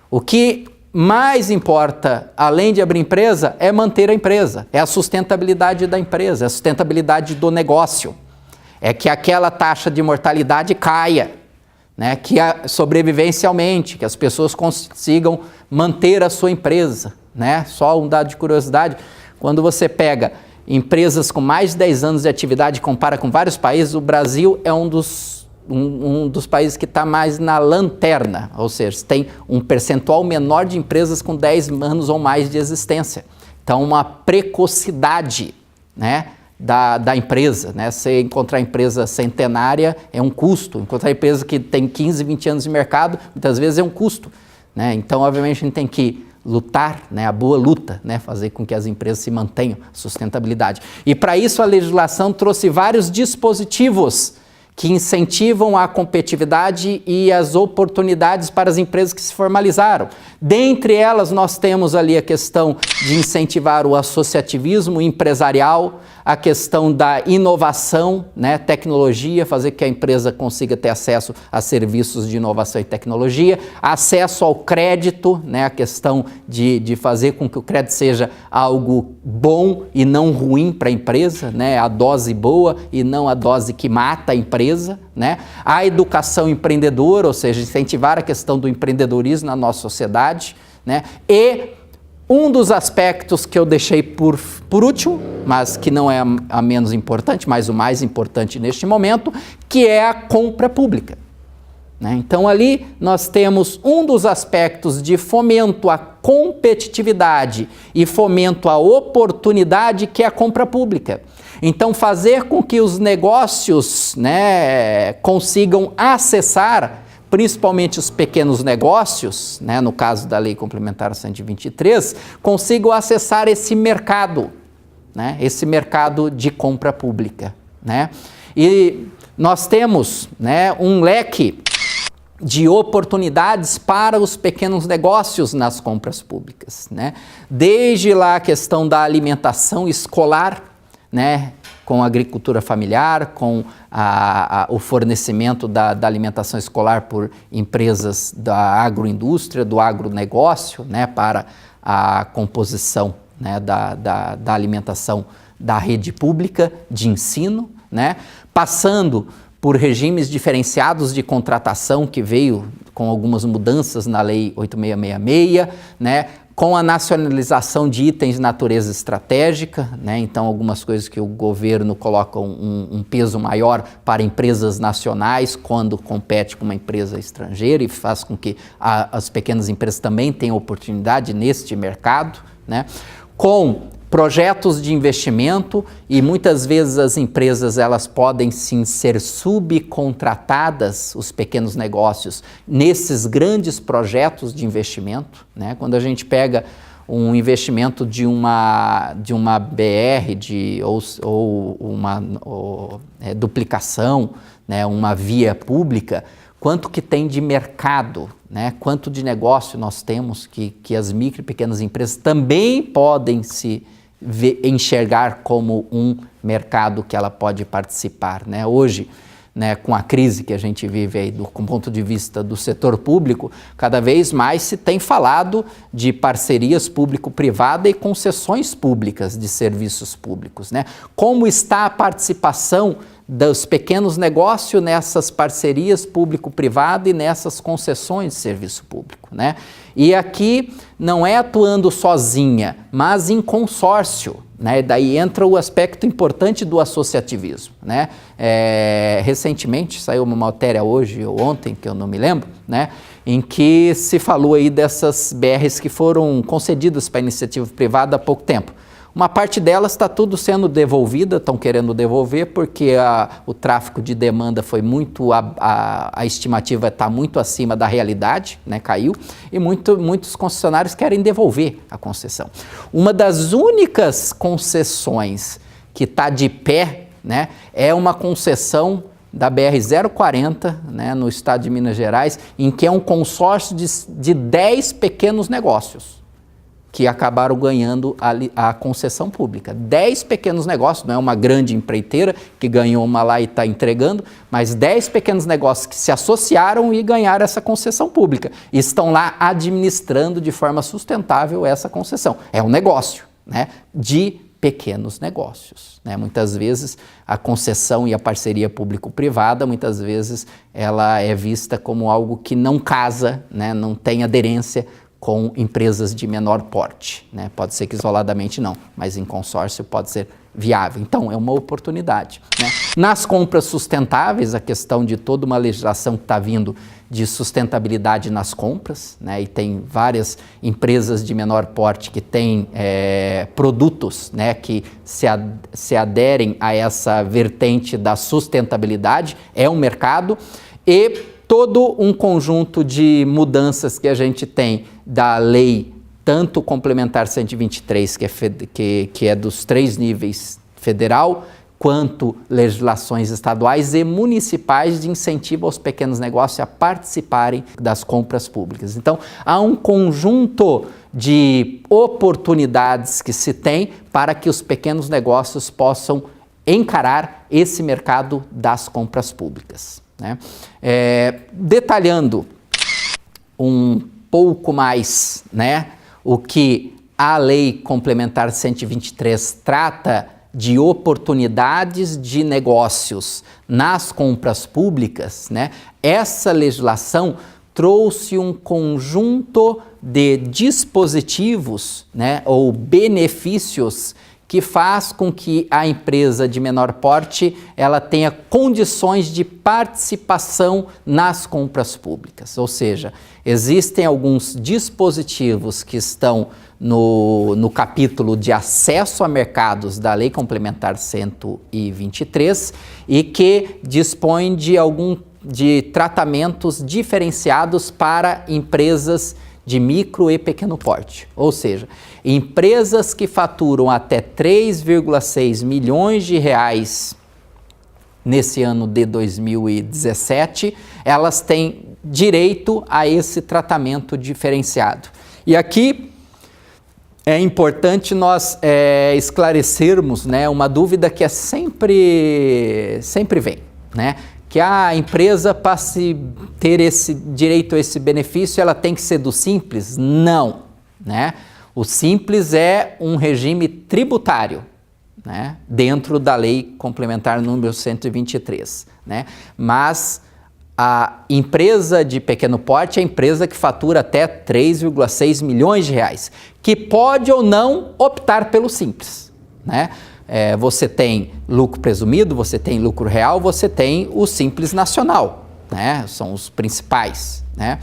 O que mais importa, além de abrir empresa, é manter a empresa, é a sustentabilidade da empresa, é a sustentabilidade do negócio, é que aquela taxa de mortalidade caia, né? Que a sobrevivência aumente, que as pessoas consigam manter a sua empresa, né? Só um dado de curiosidade, quando você pega empresas com mais de 10 anos de atividade e compara com vários países, o Brasil é um dos países que está mais na lanterna, ou seja, tem um percentual menor de empresas com 10 anos ou mais de existência. Então, uma precocidade, né, da empresa, né? Você encontrar empresa centenária é um custo, encontrar empresa que tem 15, 20 anos de mercado, muitas vezes é um custo, né? Então, obviamente, a gente tem que lutar, né, a boa luta, né, fazer com que as empresas se mantenham sustentabilidade. E para isso a legislação trouxe vários dispositivos que incentivam a competitividade e as oportunidades para as empresas que se formalizaram. Dentre elas, nós temos ali a questão de incentivar o associativismo empresarial, a questão da inovação, né, tecnologia, fazer que a empresa consiga ter acesso a serviços de inovação e tecnologia, acesso ao crédito, né, a questão de fazer com que o crédito seja algo bom e não ruim para a empresa, né, a dose boa e não a dose que mata a empresa, né, a educação empreendedora, ou seja, incentivar a questão do empreendedorismo na nossa sociedade, né, e um dos aspectos que eu deixei por último, mas que não é a menos importante, mas o mais importante neste momento, que é a compra pública, né? Então ali nós temos um dos aspectos de fomento à competitividade e fomento à oportunidade, que é a compra pública. Então fazer com que os negócios, né, consigam acessar, principalmente os pequenos negócios, né, no caso da Lei Complementar 123, consigam acessar esse mercado, né, esse mercado de compra pública, né? E nós temos, né, um leque de oportunidades para os pequenos negócios nas compras públicas, né? Desde lá a questão da alimentação escolar, né, com a agricultura familiar, com o fornecimento da alimentação escolar por empresas da agroindústria, do agronegócio, né, para a composição, né, da alimentação da rede pública de ensino, né, passando por regimes diferenciados de contratação, que veio com algumas mudanças na Lei 8666, né, com a nacionalização de itens de natureza estratégica, né? Então algumas coisas que o governo coloca um peso maior para empresas nacionais quando compete com uma empresa estrangeira e faz com que as pequenas empresas também tenham oportunidade neste mercado, né? Com projetos de investimento, e muitas vezes as empresas elas podem sim ser subcontratadas, os pequenos negócios, nesses grandes projetos de investimento, né? Quando a gente pega um investimento de uma BR ou uma duplicação, né? Uma via pública, quanto que tem de mercado, né? Quanto de negócio nós temos que as micro e pequenas empresas também podem se enxergar como um mercado que ela pode participar, né? Hoje, né, com a crise que a gente vive aí com o ponto de vista do setor público, cada vez mais se tem falado de parcerias público-privada e concessões públicas de serviços públicos, né? Como está a participação dos pequenos negócios nessas parcerias público-privada e nessas concessões de serviço público, né? E aqui não é atuando sozinha, mas em consórcio, né? Daí entra o aspecto importante do associativismo, né? Recentemente saiu uma matéria hoje ou ontem, que eu não me lembro, né? Em que se falou aí dessas BRs que foram concedidas para iniciativa privada há pouco tempo. Uma parte delas está tudo sendo devolvida, estão querendo devolver porque o tráfico de demanda foi muito, a estimativa está muito acima da realidade, né, caiu, e muitos concessionários querem devolver a concessão. Uma das únicas concessões que está de pé, né, é uma concessão da BR-040, né, no estado de Minas Gerais, em que é um consórcio de 10 pequenos negócios que acabaram ganhando a concessão pública. 10 pequenos negócios, não é uma grande empreiteira que ganhou uma lá e está entregando, mas 10 pequenos negócios que se associaram e ganharam essa concessão pública. E estão lá administrando de forma sustentável essa concessão. É um negócio, né, de pequenos negócios, né? Muitas vezes a concessão e a parceria público-privada, muitas vezes ela é vista como algo que não casa, né, não tem aderência com empresas de menor porte, né? Pode ser que isoladamente não, mas em consórcio pode ser viável. Então, é uma oportunidade, né? Nas compras sustentáveis, a questão de toda uma legislação que está vindo de sustentabilidade nas compras, né? E tem várias empresas de menor porte que têm produtos, né, que se aderem a essa vertente da sustentabilidade, é um mercado. E todo um conjunto de mudanças que a gente tem da lei, tanto complementar 123, que é dos 3 níveis federal, quanto legislações estaduais e municipais de incentivo aos pequenos negócios a participarem das compras públicas. Então, há um conjunto de oportunidades que se tem para que os pequenos negócios possam encarar esse mercado das compras públicas, né? Detalhando um pouco mais, né, o que a Lei Complementar 123 trata de oportunidades de negócios nas compras públicas, né, essa legislação trouxe um conjunto de dispositivos, né, ou benefícios que faz com que a empresa de menor porte ela tenha condições de participação nas compras públicas. Ou seja, existem alguns dispositivos que estão no capítulo de acesso a mercados da Lei Complementar 123 e que dispõem de tratamentos diferenciados para empresas de micro e pequeno porte, ou seja, empresas que faturam até 3,6 milhões de reais nesse ano de 2017, elas têm direito a esse tratamento diferenciado. E aqui é importante nós esclarecermos, né, uma dúvida que sempre vem, né? Que a empresa, para ter esse direito a esse benefício, ela tem que ser do Simples? Não, né? O Simples é um regime tributário, né, dentro da Lei Complementar número 123, né? Mas a empresa de pequeno porte é a empresa que fatura até 3,6 milhões de reais, que pode ou não optar pelo Simples, né? Você tem lucro presumido, você tem lucro real, você tem o Simples Nacional, né? São os principais, né?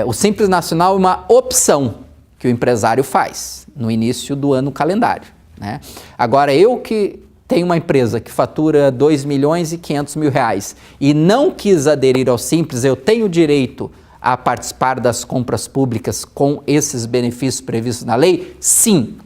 O Simples Nacional é uma opção que o empresário faz no início do ano calendário, né? Agora, eu que tenho uma empresa que fatura 2 milhões e 500 mil reais e não quis aderir ao Simples, eu tenho direito a participar das compras públicas com esses benefícios previstos na lei? Sim.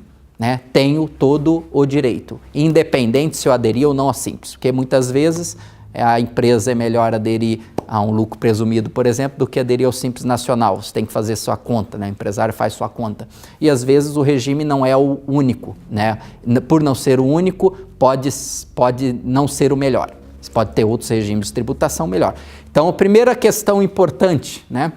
Né, tenho todo o direito, independente se eu aderir ou não ao Simples, porque muitas vezes a empresa é melhor aderir a um lucro presumido, por exemplo, do que aderir ao Simples Nacional. Você tem que fazer sua conta, né? O empresário faz sua conta. E às vezes o regime não é o único, né? Por não ser o único, pode não ser o melhor. Você pode ter outros regimes de tributação melhor. Então, a primeira questão importante, né?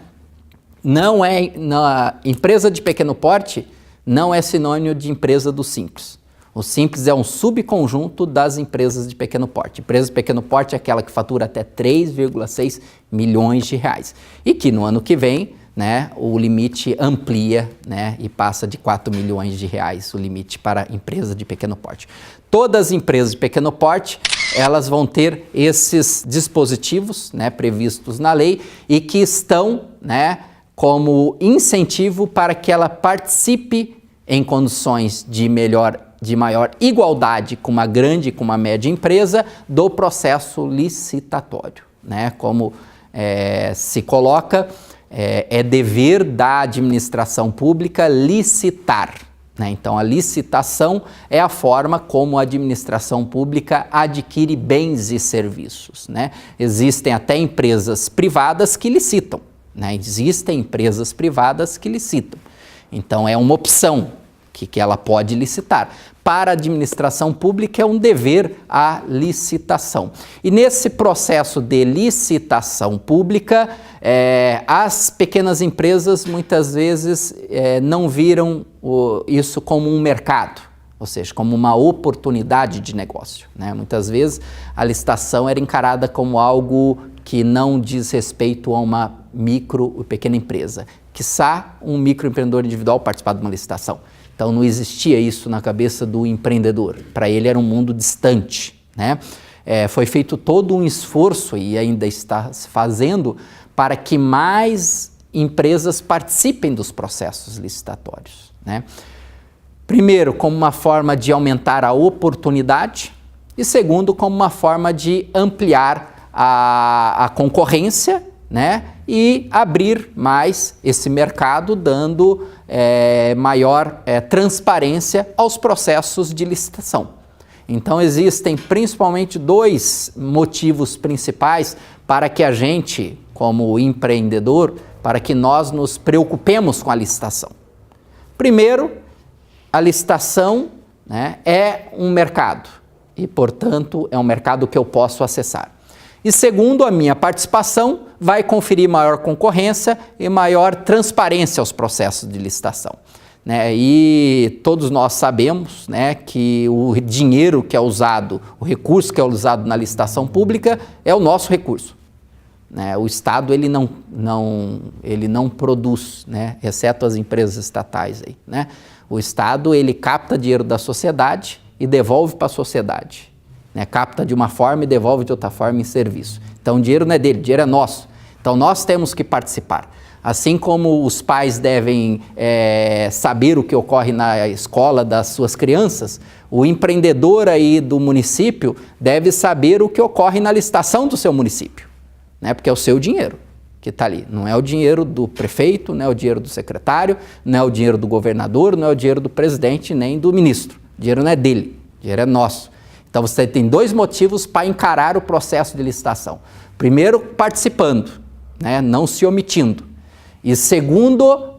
Não é na empresa de pequeno porte, não é sinônimo de empresa do Simples. O Simples é um subconjunto das empresas de pequeno porte. Empresa de pequeno porte é aquela que fatura até 3,6 milhões de reais. E que no ano que vem, né, o limite amplia, né, e passa de 4 milhões de reais o limite para empresa de pequeno porte. Todas as empresas de pequeno porte, elas vão ter esses dispositivos, né, previstos na lei e que estão, né, como incentivo para que ela participe em condições de maior igualdade com uma grande e com uma média empresa do processo licitatório, né? Como se coloca, é dever da administração pública licitar, né? Então, a licitação é a forma como a administração pública adquire bens e serviços, né? Existem até empresas privadas que licitam, né? Existem empresas privadas que licitam. Então é uma opção que ela pode licitar. Para a administração pública é um dever a licitação. E nesse processo de licitação pública, as pequenas empresas muitas vezes não viram isso como um mercado, ou seja, como uma oportunidade de negócio, né? Muitas vezes a licitação era encarada como algo que não diz respeito a uma micro e pequena empresa, quiçá um microempreendedor individual participar de uma licitação. Então não existia isso na cabeça do empreendedor, para ele era um mundo distante, né? Foi feito todo um esforço e ainda está se fazendo para que mais empresas participem dos processos licitatórios, né? Primeiro, como uma forma de aumentar a oportunidade e segundo, como uma forma de ampliar a concorrência, né? E abrir mais esse mercado, dando maior transparência aos processos de licitação. Então existem principalmente dois motivos principais para que a gente, como empreendedor, para que nós nos preocupemos com a licitação. Primeiro, a licitação, né, é um mercado e, portanto, é um mercado que eu posso acessar. E segundo, a minha participação vai conferir maior concorrência e maior transparência aos processos de licitação, né? E todos nós sabemos, né, que o dinheiro que é usado, o recurso que é usado na licitação pública é o nosso recurso, né? O Estado ele não produz, né, exceto as empresas estatais aí, né? O Estado ele capta dinheiro da sociedade e devolve para a sociedade, né? Capta de uma forma e devolve de outra forma em serviço. Então o dinheiro não é dele, o dinheiro é nosso. Então nós temos que participar. Assim como os pais devem saber o que ocorre na escola das suas crianças, o empreendedor aí do município deve saber o que ocorre na licitação do seu município, né? Porque é o seu dinheiro que está ali. Não é o dinheiro do prefeito, não é o dinheiro do secretário, não é o dinheiro do governador, não é o dinheiro do presidente nem do ministro. O dinheiro não é dele, o dinheiro é nosso. Então você tem dois motivos para encarar o processo de licitação. Primeiro, participando, né? Não se omitindo. E segundo,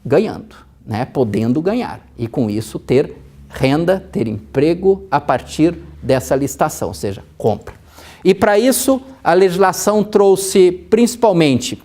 ganhando, né? Podendo ganhar. E com isso ter renda, ter emprego a partir dessa licitação, ou seja, compra. E para isso a legislação trouxe principalmente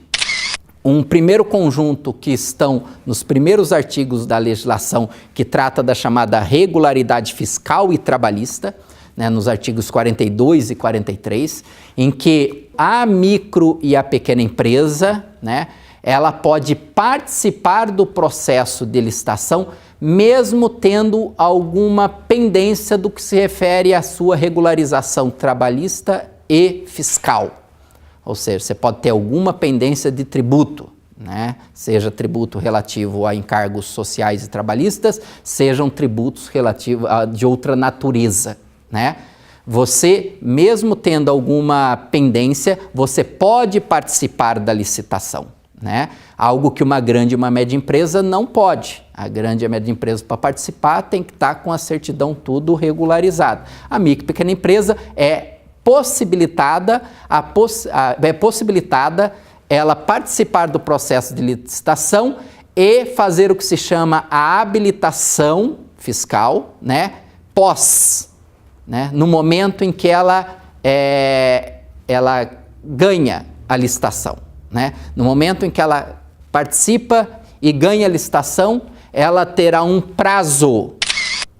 um primeiro conjunto que estão nos primeiros artigos da legislação que trata da chamada regularidade fiscal e trabalhista, né, nos artigos 42 e 43, em que a micro e a pequena empresa, né, ela pode participar do processo de licitação mesmo tendo alguma pendência do que se refere à sua regularização trabalhista e fiscal. Ou seja, você pode ter alguma pendência de tributo, né? Seja tributo relativo a encargos sociais e trabalhistas, sejam tributos relativos de outra natureza, né? Você, mesmo tendo alguma pendência, você pode participar da licitação, né? Algo que uma grande e uma média empresa não pode. A grande e a média empresa, para participar, tem que estar com a certidão tudo regularizado. A micro e pequena empresa é possibilitada ela participar do processo de licitação e fazer o que se chama a habilitação fiscal, né, né, no momento em que ela ganha a licitação, né? No momento em que ela participa e ganha a licitação, ela terá um prazo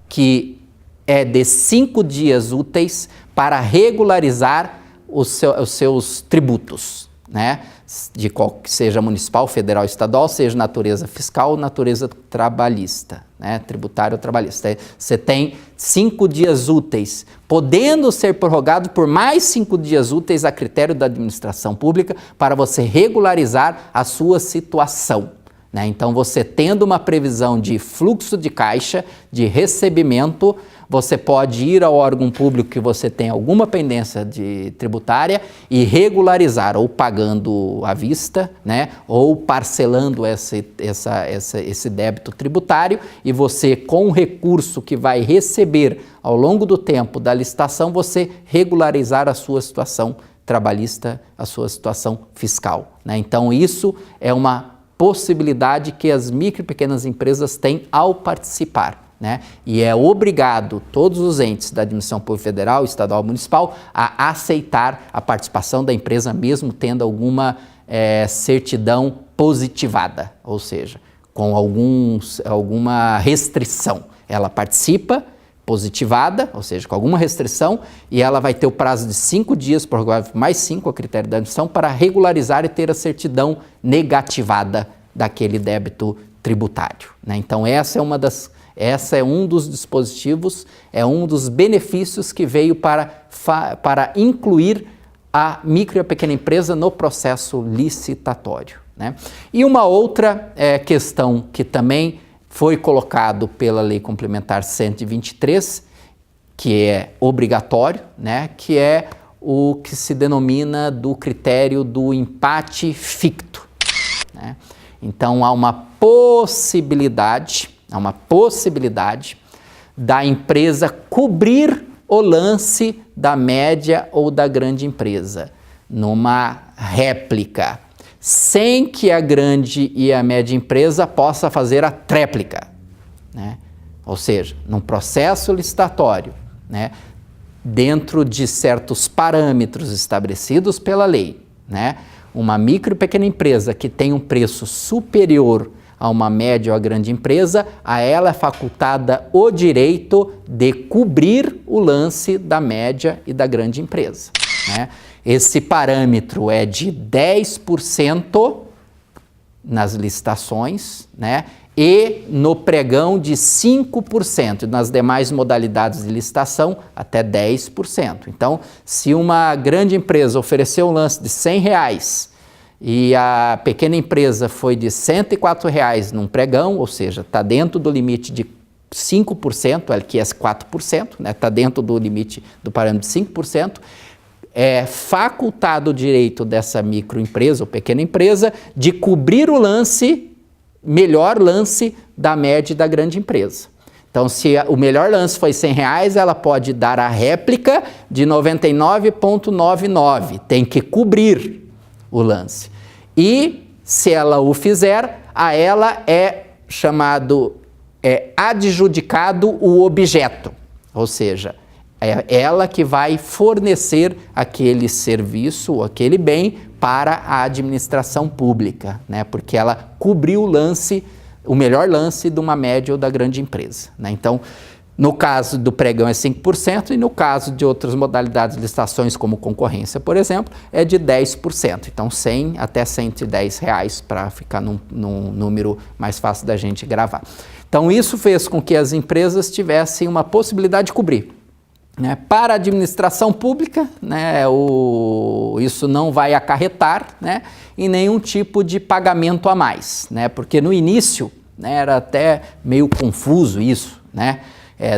que é de 5 dias úteis para regularizar os seus tributos, né? De qual que seja municipal, federal, estadual, seja natureza fiscal ou natureza trabalhista, né? Tributário ou trabalhista. Você tem 5 dias úteis, podendo ser prorrogado por mais 5 dias úteis a critério da administração pública para você regularizar a sua situação, né? Então, você tendo uma previsão de fluxo de caixa, de recebimento, você pode ir ao órgão público que você tem alguma pendência tributária e regularizar, ou pagando à vista, né, ou parcelando esse débito tributário, e você, com o recurso que vai receber ao longo do tempo da licitação, você regularizar a sua situação trabalhista, a sua situação fiscal, né? Então, isso é uma possibilidade que as micro e pequenas empresas têm ao participar, né? E é obrigado todos os entes da administração pública federal, estadual, municipal a aceitar a participação da empresa, mesmo tendo alguma certidão positivada, ou seja, com alguma restrição. Ela participa positivada, ou seja, com alguma restrição, e ela vai ter o prazo de 5 dias, prorrogável mais 5 a critério da admissão, para regularizar e ter a certidão negativada daquele débito tributário, né? Então essa é um dos dispositivos, é um dos benefícios que veio para incluir a micro e a pequena empresa no processo licitatório, né? E uma outra questão que também foi colocado pela Lei Complementar 123, que é obrigatório, né? Que é o que se denomina do critério do empate ficto, né? Então há uma possibilidade da empresa cobrir o lance da média ou da grande empresa numa réplica, sem que a grande e a média empresa possa fazer a tréplica, né? Ou seja, num processo licitatório, né, dentro de certos parâmetros estabelecidos pela lei, né, uma micro e pequena empresa que tem um preço superior a uma média ou a grande empresa, a ela é facultada o direito de cobrir o lance da média e da grande empresa, né? Esse parâmetro é de 10% nas licitações, né? E no pregão de 5%, nas demais modalidades de licitação até 10%. Então, se uma grande empresa ofereceu um lance de R$100 e a pequena empresa foi de R$104 num pregão, ou seja, está dentro do limite de 5%, que é 4%, né? Está dentro do limite do parâmetro de 5%, é facultado o direito dessa microempresa ou pequena empresa de cobrir o melhor lance da média e da grande empresa. Então, se o melhor lance foi R$100, ela pode dar a réplica de 99,99, tem que cobrir o lance. E, se ela o fizer, a ela é adjudicado o objeto, ou seja, é ela que vai fornecer aquele serviço ou aquele bem para a administração pública, né? Porque ela cobriu o melhor lance de uma média ou da grande empresa, né? Então, no caso do pregão é 5% e no caso de outras modalidades de licitações, como concorrência, por exemplo, é de 10%. Então, 100 até R$110 para ficar num número mais fácil da gente gravar. Então, isso fez com que as empresas tivessem uma possibilidade de cobrir, né? Para a administração pública, né, isso não vai acarretar, né, em nenhum tipo de pagamento a mais, né? Porque no início, né, era até meio confuso isso, né?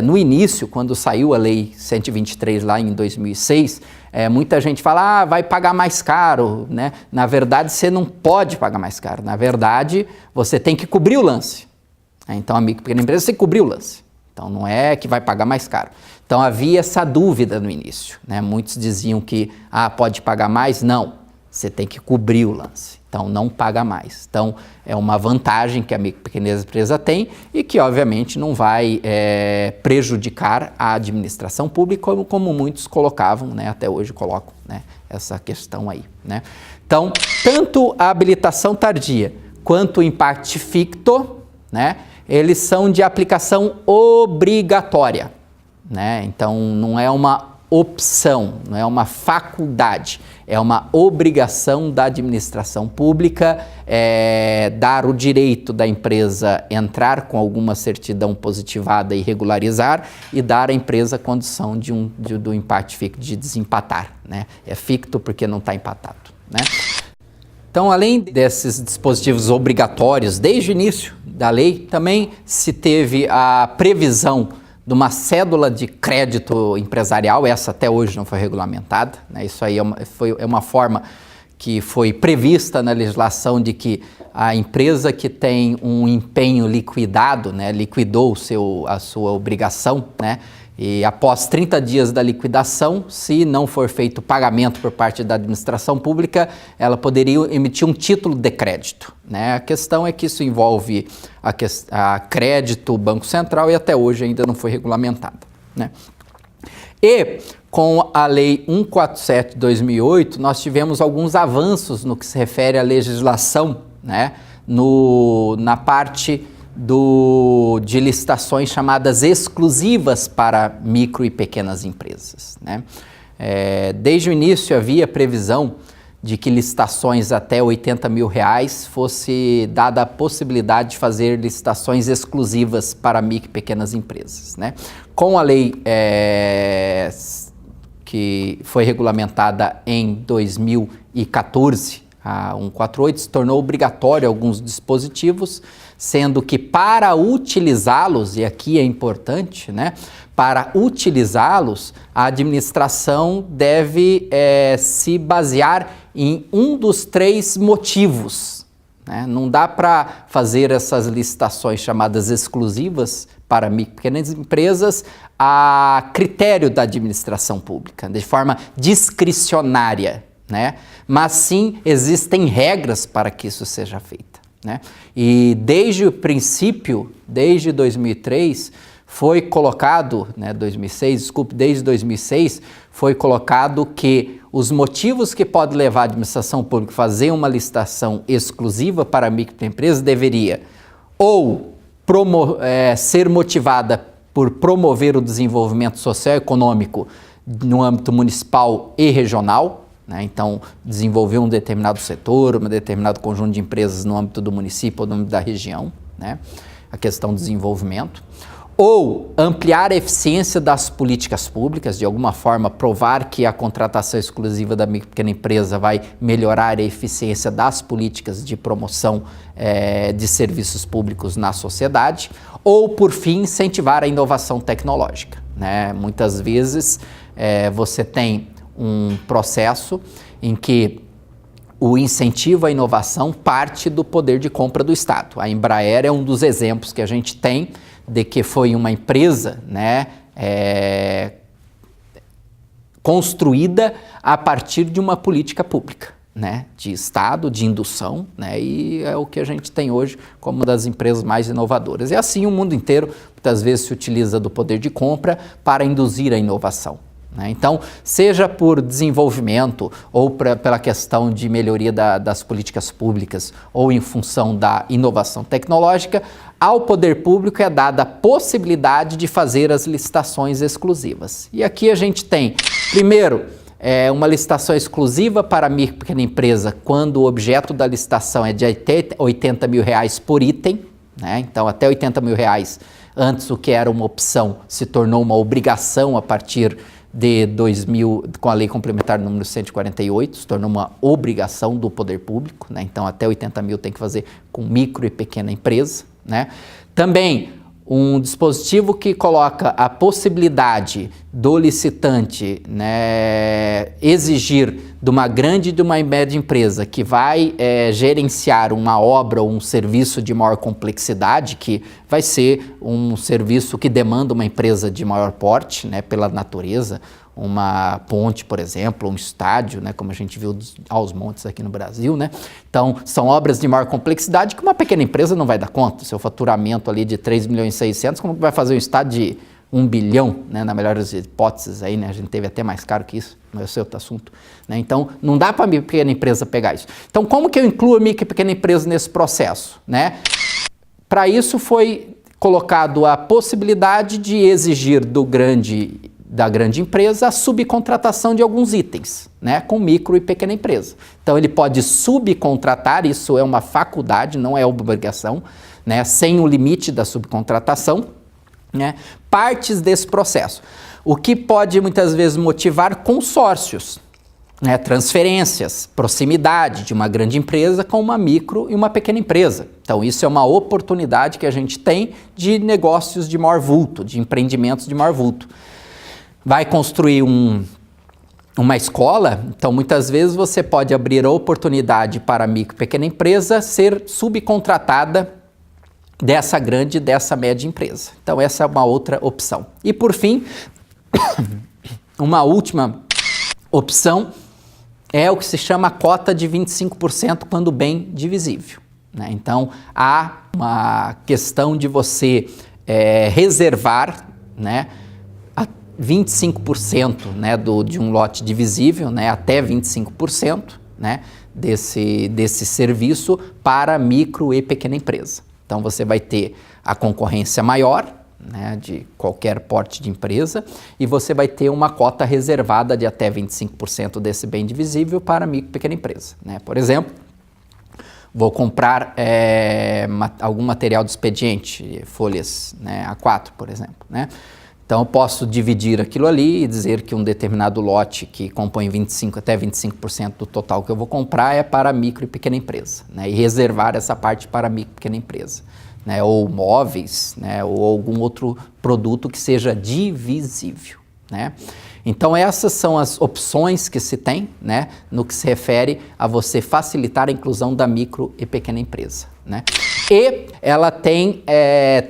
No início, quando saiu a Lei 123 lá em 2006, muita gente fala, vai pagar mais caro, né? Na verdade, você não pode pagar mais caro. Na verdade, você tem que cobrir o lance. Então, a micro e pequena empresa tem que cobrir o lance. Então, não é que vai pagar mais caro. Então, havia essa dúvida no início, né? Muitos diziam que, pode pagar mais? Não, você tem que cobrir o lance. Então, não paga mais. Então, é uma vantagem que a micro e pequena empresa tem e que, obviamente, não vai prejudicar a administração pública, como muitos colocavam, né? Até hoje colocam, né, essa questão aí, né? Então, tanto a habilitação tardia quanto o impact ficto, né, eles são de aplicação obrigatória, né? Então, não é uma opção, não é uma faculdade, é uma obrigação da administração pública dar o direito da empresa entrar com alguma certidão positivada e regularizar e dar à empresa a condição do empate ficto, de desempatar, né? É ficto porque não está empatado, né? Então, além desses dispositivos obrigatórios desde o início da lei, também se teve a previsão de uma cédula de crédito empresarial, essa até hoje não foi regulamentada, né? Isso aí é uma forma que foi prevista na legislação de que a empresa que tem um empenho liquidado, né, liquidou a sua obrigação, né, E após 30 dias da liquidação, se não for feito pagamento por parte da administração pública, ela poderia emitir um título de crédito, né? A questão é que isso envolve a crédito Banco Central e até hoje ainda não foi regulamentado, né? E com a Lei 147 de 2008, nós tivemos alguns avanços no que se refere à legislação, né? Na parte de licitações chamadas exclusivas para micro e pequenas empresas, né? Desde o início havia previsão de que licitações até R$80 mil fosse dada a possibilidade de fazer licitações exclusivas para micro e pequenas empresas, né? Com a lei que foi regulamentada em 2014, a 148, se tornou obrigatório alguns dispositivos, sendo que para utilizá-los, e aqui é importante, né, para utilizá-los, a administração deve se basear em um dos 3 motivos, né? Não dá para fazer essas licitações chamadas exclusivas para pequenas empresas a critério da administração pública, de forma discricionária, né? Mas sim existem regras para que isso seja feito, né? E desde o princípio, desde 2003, foi colocado, né, desde 2006, foi colocado que os motivos que podem levar a administração pública a fazer uma licitação exclusiva para microempresas deveria ou ser motivada por promover o desenvolvimento social e econômico no âmbito municipal e regional, né? Então, desenvolver um determinado setor, um determinado conjunto de empresas no âmbito do município ou no âmbito da região, né? A questão do desenvolvimento. Ou ampliar a eficiência das políticas públicas, de alguma forma provar que a contratação exclusiva da micro e pequena empresa vai melhorar a eficiência das políticas de promoção de serviços públicos na sociedade. Ou, por fim, incentivar a inovação tecnológica, né? Muitas vezes você tem um processo em que o incentivo à inovação parte do poder de compra do Estado. A Embraer é um dos exemplos que a gente tem de que foi uma empresa, né, construída a partir de uma política pública, né, de Estado, de indução, né, e é o que a gente tem hoje como uma das empresas mais inovadoras. E assim o mundo inteiro muitas vezes se utiliza do poder de compra para induzir a inovação, né? Então, seja por desenvolvimento ou pela questão de melhoria das políticas públicas ou em função da inovação tecnológica, ao poder público é dada a possibilidade de fazer as licitações exclusivas. E aqui a gente tem, primeiro, uma licitação exclusiva para a micro e pequena empresa quando o objeto da licitação é de até R$80 mil por item, né? Então, até R$80 mil, antes o que era uma opção se tornou uma obrigação a partir de 2000, com a Lei Complementar número 148, se tornou uma obrigação do poder público, né? Então, até R$80 mil tem que fazer com micro e pequena empresa, né? Também um dispositivo que coloca a possibilidade do licitante, né, exigir de uma grande e de uma média empresa que vai gerenciar uma obra ou um serviço de maior complexidade, que vai ser um serviço que demanda uma empresa de maior porte, né, pela natureza, uma ponte, por exemplo, um estádio, né, como a gente viu aos montes aqui no Brasil, né? Então, são obras de maior complexidade que uma pequena empresa não vai dar conta. Seu faturamento ali de 3.600.000, como vai fazer um estádio de 1 bilhão, né, na melhor das hipóteses aí, né? A gente teve até mais caro que isso, mas esse é outro assunto, né? Então, não dá para a pequena empresa pegar isso. Então, como que eu incluo a micro e pequena empresa nesse processo, né? Para isso foi colocado a possibilidade de exigir da grande empresa a subcontratação de alguns itens, né, com micro e pequena empresa. Então, ele pode subcontratar, isso é uma faculdade, não é obrigação, né, sem o limite da subcontratação, né, partes desse processo. O que pode muitas vezes motivar consórcios, né, transferências, proximidade de uma grande empresa com uma micro e uma pequena empresa. Então, isso é uma oportunidade que a gente tem de negócios de maior vulto, de empreendimentos de maior vulto. Vai construir uma escola, então muitas vezes você pode abrir a oportunidade para a micro e pequena empresa ser subcontratada dessa grande e dessa média empresa. Então essa é uma outra opção. E por fim, uma última opção é o que se chama cota de 25% quando bem divisível, né? Então há uma questão de você reservar, né, 25%, né, de um lote divisível, né, até 25%, né, desse serviço para micro e pequena empresa. Então você vai ter a concorrência maior, né, de qualquer porte de empresa, e você vai ter uma cota reservada de até 25% desse bem divisível para micro e pequena empresa, né? Por exemplo, vou comprar algum material de expediente, folhas, né, A4, por exemplo, né? Então eu posso dividir aquilo ali e dizer que um determinado lote que compõe até 25% do total que eu vou comprar é para micro e pequena empresa, né? E reservar essa parte para micro e pequena empresa, né? Ou móveis, né? Ou algum outro produto que seja divisível, né? Então essas são as opções que se tem, né, no que se refere a você facilitar a inclusão da micro e pequena empresa, né? E ela tem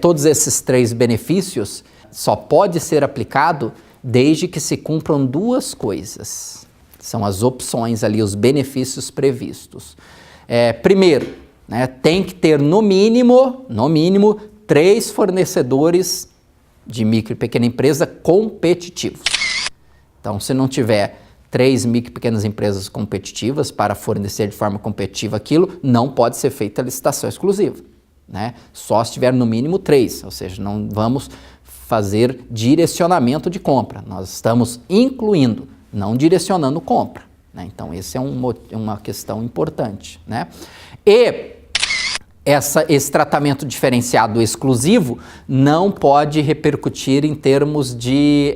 todos esses 3 benefícios, só pode ser aplicado desde que se cumpram 2 coisas. São as opções ali, os benefícios previstos. Primeiro, né, tem que ter no mínimo 3 fornecedores de micro e pequena empresa competitivos. Então, se não tiver 3 micro e pequenas empresas competitivas para fornecer de forma competitiva aquilo, não pode ser feita a licitação exclusiva, né? Só se tiver no mínimo 3, ou seja, não vamos fazer direcionamento de compra. Nós estamos incluindo, não direcionando compra, né? Então, esse é uma questão importante, né? E esse tratamento diferenciado exclusivo não pode repercutir em termos de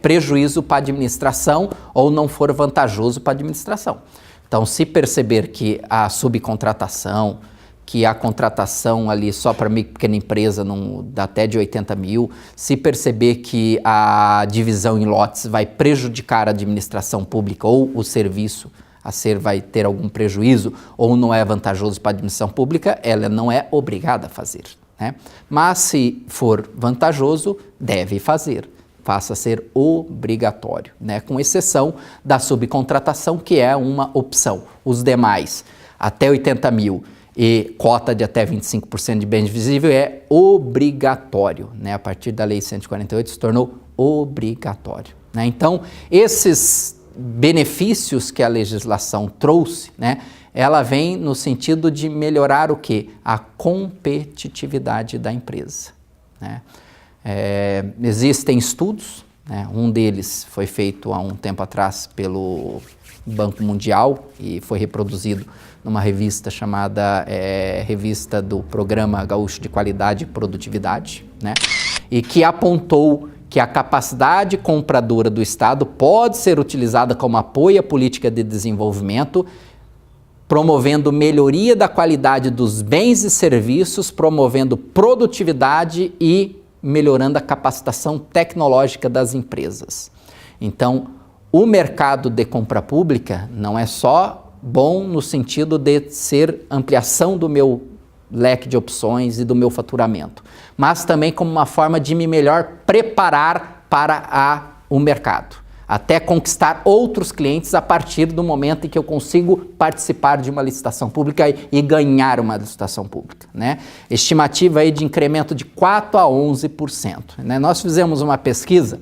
prejuízo para a administração ou não for vantajoso para a administração. Então, se perceber que a subcontratação, que a contratação ali só para micro e pequena empresa dá até de 80 mil, se perceber que a divisão em lotes vai prejudicar a administração pública ou o serviço a ser vai ter algum prejuízo ou não é vantajoso para a administração pública, ela não é obrigada a fazer, né? Mas se for vantajoso, deve fazer, passa a ser obrigatório, né? Com exceção da subcontratação, que é uma opção. Os demais, até 80 mil e cota de até 25% de bem divisível é obrigatório, né? A partir da Lei 148 se tornou obrigatório, né? Então, esses benefícios que a legislação trouxe, né? Ela vem no sentido de melhorar o quê? A competitividade da empresa, né? Existem estudos, né? Um deles foi feito há um tempo atrás pelo Banco Mundial e foi reproduzido numa revista chamada Revista do Programa Gaúcho de Qualidade e Produtividade, né? E que apontou que a capacidade compradora do Estado pode ser utilizada como apoio à política de desenvolvimento, promovendo melhoria da qualidade dos bens e serviços, promovendo produtividade e melhorando a capacitação tecnológica das empresas. Então, o mercado de compra pública não é só bom no sentido de ser ampliação do meu leque de opções e do meu faturamento, mas também como uma forma de me melhor preparar para o mercado, até conquistar outros clientes a partir do momento em que eu consigo participar de uma licitação pública e ganhar uma licitação pública, né? Estimativa aí de incremento de 4 a 11%, né? Nós fizemos uma pesquisa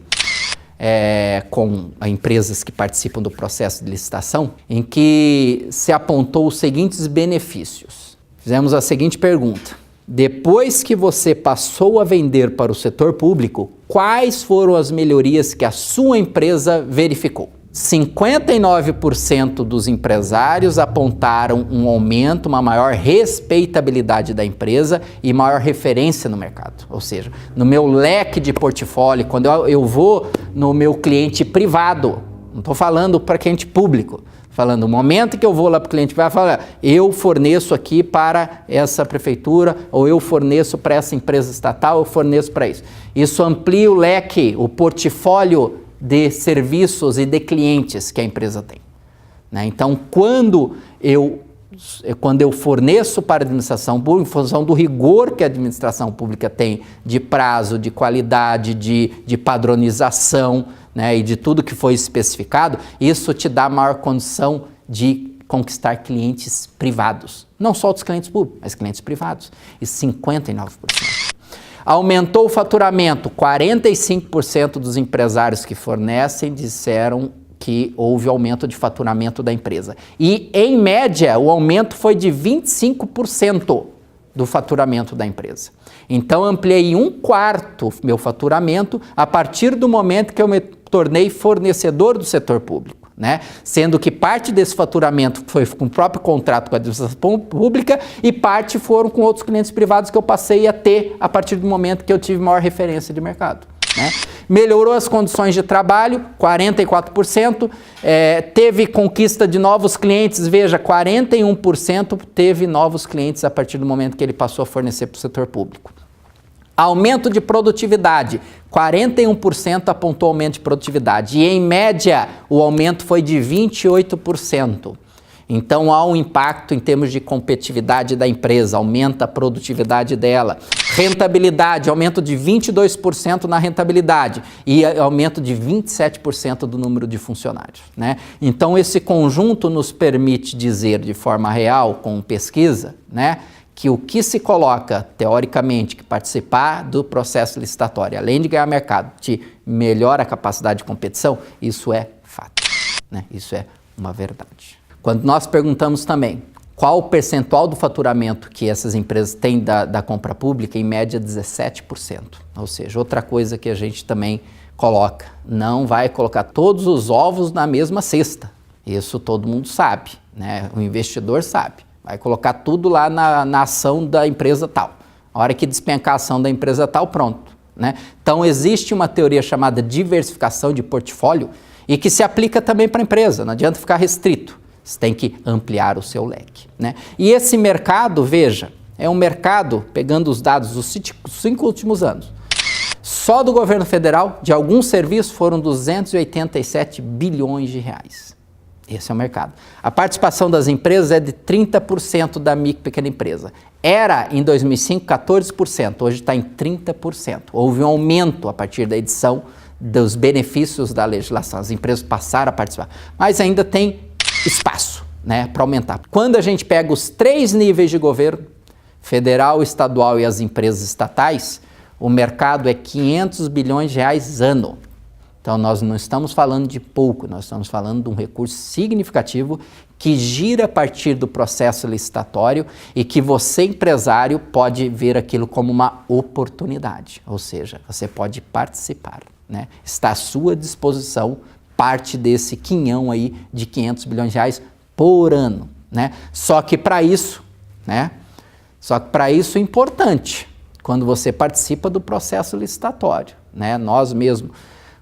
com empresas que participam do processo de licitação, em que se apontou os seguintes benefícios. Fizemos a seguinte pergunta: depois que você passou a vender para o setor público, quais foram as melhorias que a sua empresa verificou? 59% dos empresários apontaram um aumento, uma maior respeitabilidade da empresa e maior referência no mercado. Ou seja, no meu leque de portfólio, quando eu vou no meu cliente privado, não estou falando para cliente público, falando o momento que eu vou lá para o cliente vai falar, eu forneço aqui para essa prefeitura, ou eu forneço para essa empresa estatal, eu forneço para isso. Isso amplia o leque, o portfólio de serviços e de clientes que a empresa tem, né? Então, quando eu quando eu forneço para a administração pública, em função do rigor que a administração pública tem de prazo, de qualidade, de padronização, né, e de tudo que foi especificado, isso te dá maior condição de conquistar clientes privados. Não só dos clientes públicos, mas clientes privados. E 59%. Aumentou o faturamento. 45% dos empresários que fornecem disseram que houve aumento de faturamento da empresa. E, em média, o aumento foi de 25% do faturamento da empresa. Então, ampliei 1/4 meu faturamento a partir do momento que eu me tornei fornecedor do setor público, né? Sendo que parte desse faturamento foi com o próprio contrato com a administração pública e parte foram com outros clientes privados que eu passei a ter a partir do momento que eu tive maior referência de mercado, né? Melhorou as condições de trabalho, 44%, teve conquista de novos clientes, veja, 41% teve novos clientes a partir do momento que ele passou a fornecer para o setor público. Aumento de produtividade, 41% apontou aumento de produtividade e, em média, o aumento foi de 28%. Então, há um impacto em termos de competitividade da empresa, aumenta a produtividade dela. Rentabilidade, aumento de 22% na rentabilidade e aumento de 27% do número de funcionários, né? Então, esse conjunto nos permite dizer de forma real, com pesquisa, né, que o que se coloca, teoricamente, que participar do processo licitatório, além de ganhar mercado, te melhora a capacidade de competição, isso é fato, né? Isso é uma verdade. Quando nós perguntamos também qual o percentual do faturamento que essas empresas têm da compra pública, em média 17%. Ou seja, outra coisa que a gente também coloca, não vai colocar todos os ovos na mesma cesta. Isso todo mundo sabe, né? O investidor sabe. Vai colocar tudo lá na ação da empresa tal. A hora que despencar a ação da empresa tal, pronto, né? Então, existe uma teoria chamada diversificação de portfólio e que se aplica também para a empresa. Não adianta ficar restrito. Você tem que ampliar o seu leque, né? E esse mercado, veja, é um mercado, pegando os dados dos 5 últimos anos, só do governo federal, de alguns serviços, foram 287 bilhões de reais. Esse é o mercado. A participação das empresas é de 30% da micro e pequena empresa. Era, em 2005, 14%, hoje está em 30%. Houve um aumento a partir da edição dos benefícios da legislação. As empresas passaram a participar, mas ainda tem espaço, né, para aumentar. Quando a gente pega os 3 níveis de governo, federal, estadual e as empresas estatais, o mercado é 500 bilhões de reais ano. Então, nós não estamos falando de pouco, nós estamos falando de um recurso significativo que gira a partir do processo licitatório e que você, empresário, pode ver aquilo como uma oportunidade, ou seja, você pode participar, né? Está à sua disposição parte desse quinhão aí de 500 bilhões de reais por ano, né? Só que para isso, né? Só que para isso é importante, quando você participa do processo licitatório, né? Nós mesmos,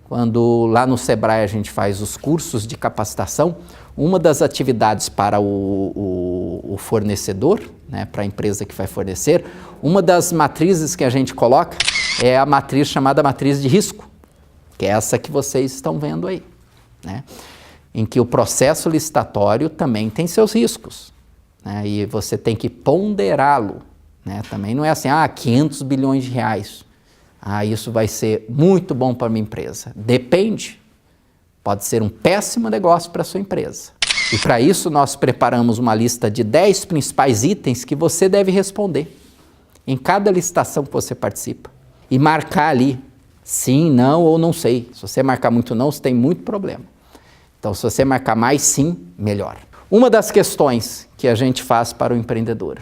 quando lá no Sebrae a gente faz os cursos de capacitação, uma das atividades para o fornecedor, né, para a empresa que vai fornecer, uma das matrizes que a gente coloca é a matriz chamada matriz de risco, que é essa que vocês estão vendo aí, né, em que o processo licitatório também tem seus riscos, né, e você tem que ponderá-lo, né, também não é assim, 500 bilhões de reais. Isso vai ser muito bom para a minha empresa. Depende. Pode ser um péssimo negócio para a sua empresa. E para isso nós preparamos uma lista de 10 principais itens que você deve responder em cada licitação que você participa. E marcar ali, sim, não ou não sei. Se você marcar muito não, você tem muito problema. Então, se você marcar mais sim, melhor. Uma das questões que a gente faz para o empreendedor.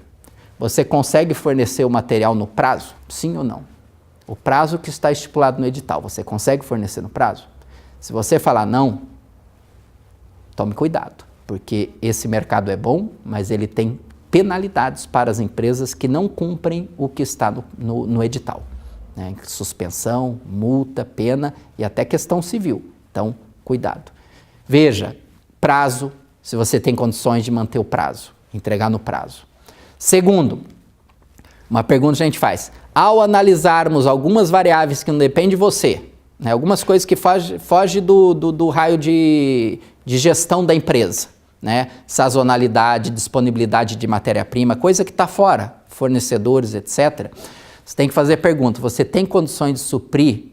Você consegue fornecer o material no prazo? Sim ou não? O prazo que está estipulado no edital, você consegue fornecer no prazo? Se você falar não, tome cuidado, porque esse mercado é bom, mas ele tem penalidades para as empresas que não cumprem o que está no edital, né? Suspensão, multa, pena e até questão civil. Então, cuidado. Veja, prazo, se você tem condições de manter o prazo, entregar no prazo. Segundo, uma pergunta que a gente faz. Ao analisarmos algumas variáveis que não dependem de você, né, algumas coisas que fogem do raio de gestão da empresa, né? Sazonalidade, disponibilidade de matéria-prima, coisa que está fora, fornecedores, etc. Você tem que fazer a pergunta, você tem condições de suprir,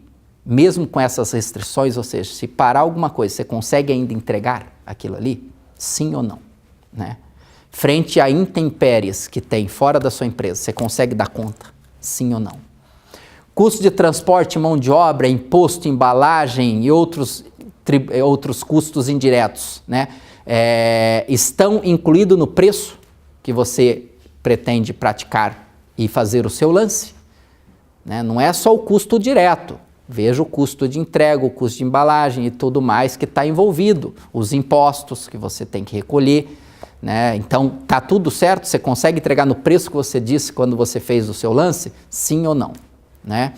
mesmo com essas restrições, ou seja, se parar alguma coisa, você consegue ainda entregar aquilo ali? Sim ou não? Né? Frente a intempéries que tem fora da sua empresa, você consegue dar conta? Sim ou não? Custo de transporte, mão de obra, imposto, embalagem e outros custos indiretos, né? Estão incluídos no preço que você pretende praticar e fazer o seu lance? Né? Não é só o custo direto. Veja o custo de entrega, o custo de embalagem e tudo mais que está envolvido, os impostos que você tem que recolher, né? Então, está tudo certo? Você consegue entregar no preço que você disse quando você fez o seu lance? Sim ou não? Né?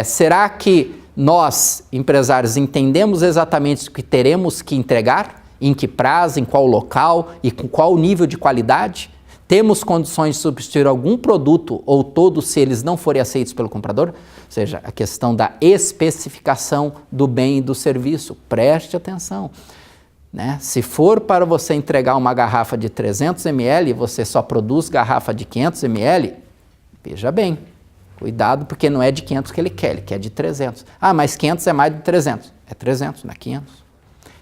Será que nós, empresários, entendemos exatamente o que teremos que entregar? Em que prazo, em qual local e com qual nível de qualidade? Temos condições de substituir algum produto ou todos se eles não forem aceitos pelo comprador? Ou seja, a questão da especificação do bem e do serviço. Preste atenção. Né? Se for para você entregar uma garrafa de 300 ml e você só produz garrafa de 500 ml, veja bem, cuidado porque não é de 500 que ele quer de 300. Ah, mas 500 é mais de 300. É 300, não é 500.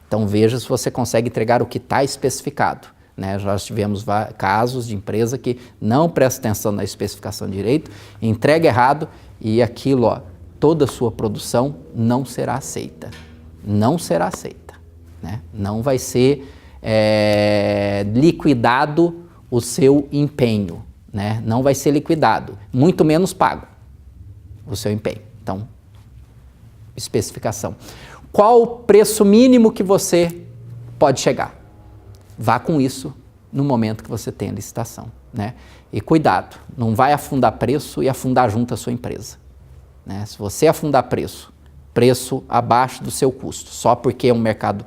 Então veja se você consegue entregar o que está especificado. Né? Já tivemos casos de empresa que não presta atenção na especificação direito, entrega errado e aquilo, toda a sua produção não será aceita. Não será aceita. Né? Não vai ser liquidado o seu empenho. Né? Não vai ser liquidado, muito menos pago o seu empenho. Então, especificação. Qual o preço mínimo que você pode chegar? Vá com isso no momento que você tem a licitação, né? E cuidado, não vai afundar preço e afundar junto a sua empresa, né? Se você afundar preço abaixo do seu custo, só porque é um mercado,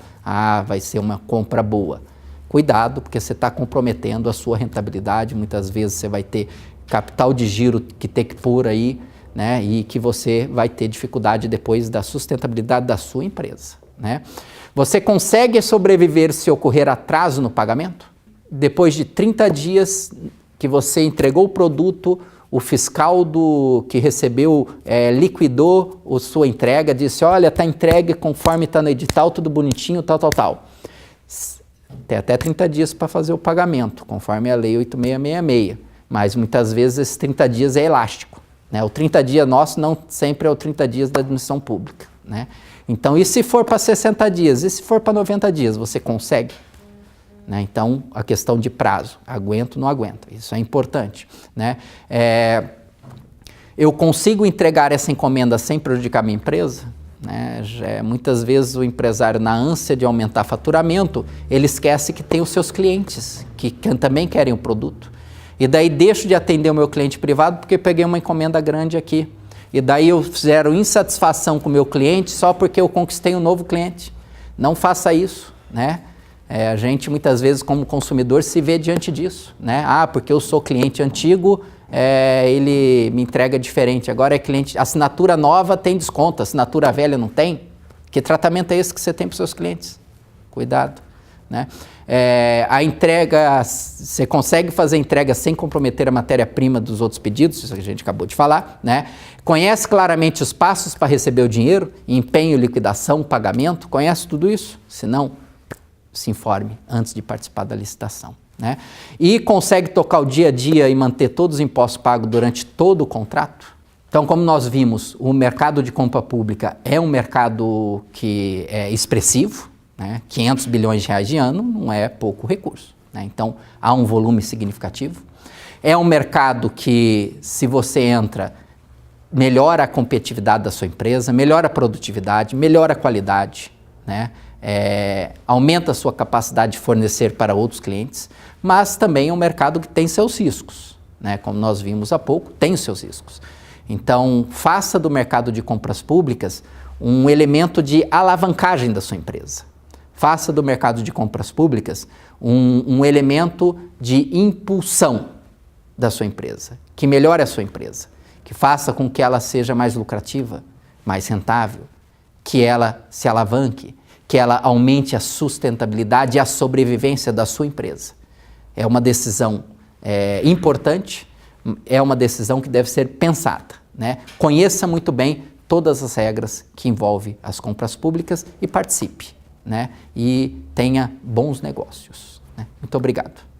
vai ser uma compra boa. Cuidado, porque você está comprometendo a sua rentabilidade, muitas vezes você vai ter capital de giro que tem que pôr aí, né? E que você vai ter dificuldade depois da sustentabilidade da sua empresa, né? Você consegue sobreviver se ocorrer atraso no pagamento? Depois de 30 dias que você entregou o produto, o fiscal que recebeu liquidou a sua entrega, disse, olha, está entregue conforme está no edital, tudo bonitinho, tal. Tem até 30 dias para fazer o pagamento, conforme a lei 8666, mas muitas vezes esses 30 dias é elástico. Né? O 30 dias nosso não sempre é o 30 dias da administração pública. Né? Então, e se for para 60 dias? E se for para 90 dias? Você consegue? Né? Então, a questão de prazo, aguento ou não aguento, isso é importante. Né? Eu consigo entregar essa encomenda sem prejudicar minha empresa? Né? Muitas vezes o empresário, na ânsia de aumentar faturamento, ele esquece que tem os seus clientes, que também querem o produto. E daí deixo de atender o meu cliente privado porque peguei uma encomenda grande aqui. E daí eu fizeram insatisfação com o meu cliente só porque eu conquistei um novo cliente. Não faça isso, né? A gente muitas vezes como consumidor se vê diante disso, né? Porque eu sou cliente antigo, ele me entrega diferente. Agora é cliente, assinatura nova tem desconto, assinatura velha não tem. Que tratamento é esse que você tem para os seus clientes? Cuidado, né? A entrega, você consegue fazer entrega sem comprometer a matéria-prima dos outros pedidos, isso que a gente acabou de falar, né? Conhece claramente os passos para receber o dinheiro, empenho, liquidação, pagamento, conhece tudo isso? Se não, se informe antes de participar da licitação, né? E consegue tocar o dia a dia e manter todos os impostos pagos durante todo o contrato? Então, como nós vimos, o mercado de compra pública é um mercado que é expressivo, né? 500 bilhões de reais de ano não é pouco recurso, né? Então, há um volume significativo. É um mercado que, se você entra, melhora a competitividade da sua empresa, melhora a produtividade, melhora a qualidade, né? Aumenta a sua capacidade de fornecer para outros clientes, mas também é um mercado que tem seus riscos, né? Como nós vimos há pouco, tem os seus riscos. Então, faça do mercado de compras públicas um elemento de alavancagem da sua empresa. Faça do mercado de compras públicas um elemento de impulsão da sua empresa, que melhore a sua empresa, que faça com que ela seja mais lucrativa, mais rentável, que ela se alavanque, que ela aumente a sustentabilidade e a sobrevivência da sua empresa. É uma decisão importante, é uma decisão que deve ser pensada, né? Conheça muito bem todas as regras que envolvem as compras públicas e participe, né? E tenha bons negócios, né? Muito obrigado.